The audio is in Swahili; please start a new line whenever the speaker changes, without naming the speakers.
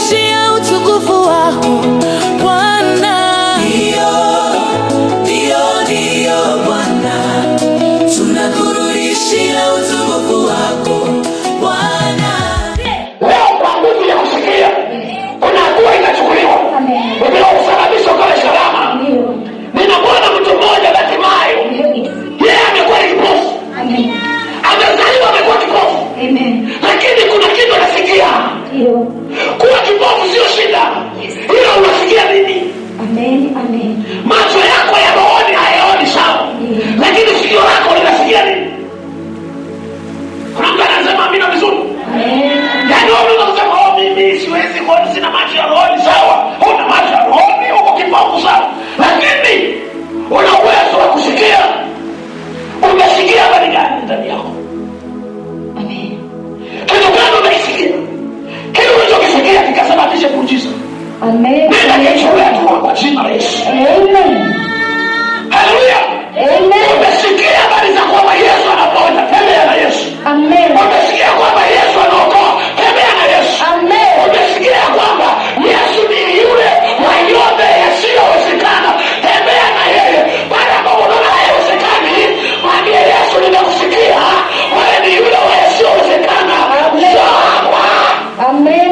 tunakurudishia utukufu wako Bwana. Ndio Bwana, tunakurudishia utukufu wako Bwana.
Leo kwa nguvu ya kusikia kuna hatua inachukuliwa. Biblia husababisha kwa salama. Ninamwona mtu mmoja Bartimayo. Yeye amekuwa kipofu. Amezaliwa amekuwa kipofu. Lakini kuna kitu anasikia. Kuwa kipofu sio shida. Ila unasikia nini? Macho yako ya rohoni hayaoni sawa. Lakini sikio lako linasikia nini? Kuna mtu anasema amina vizuri. Yaani wewe unasema mimi siwezi kuona, sina macho ya rohoni sawa. Una macho ya rohoni, uko kipofu sawa. Lakini una uwezo wa kusikia. Umesikia habari gani ndani yako? Kitu gani umesikia? Kile ulichokisikia kikasababisha muujiza. Nenda kesho leo kwa jina la Yesu. Haleluya. Umesikia habari za kwamba Yesu anaponya, tembea na Yesu. Umesikia kwamba Yesu anaokoa, tembea na Yesu. Umesikia kwamba Yesu ni yule wa yote yasiyowezekana, tembea na yeye. Baada ya mambo yanayowezekana, mwambie Yesu nimekusikia, wewe ni yule wa yasiyowezekana. Sawa.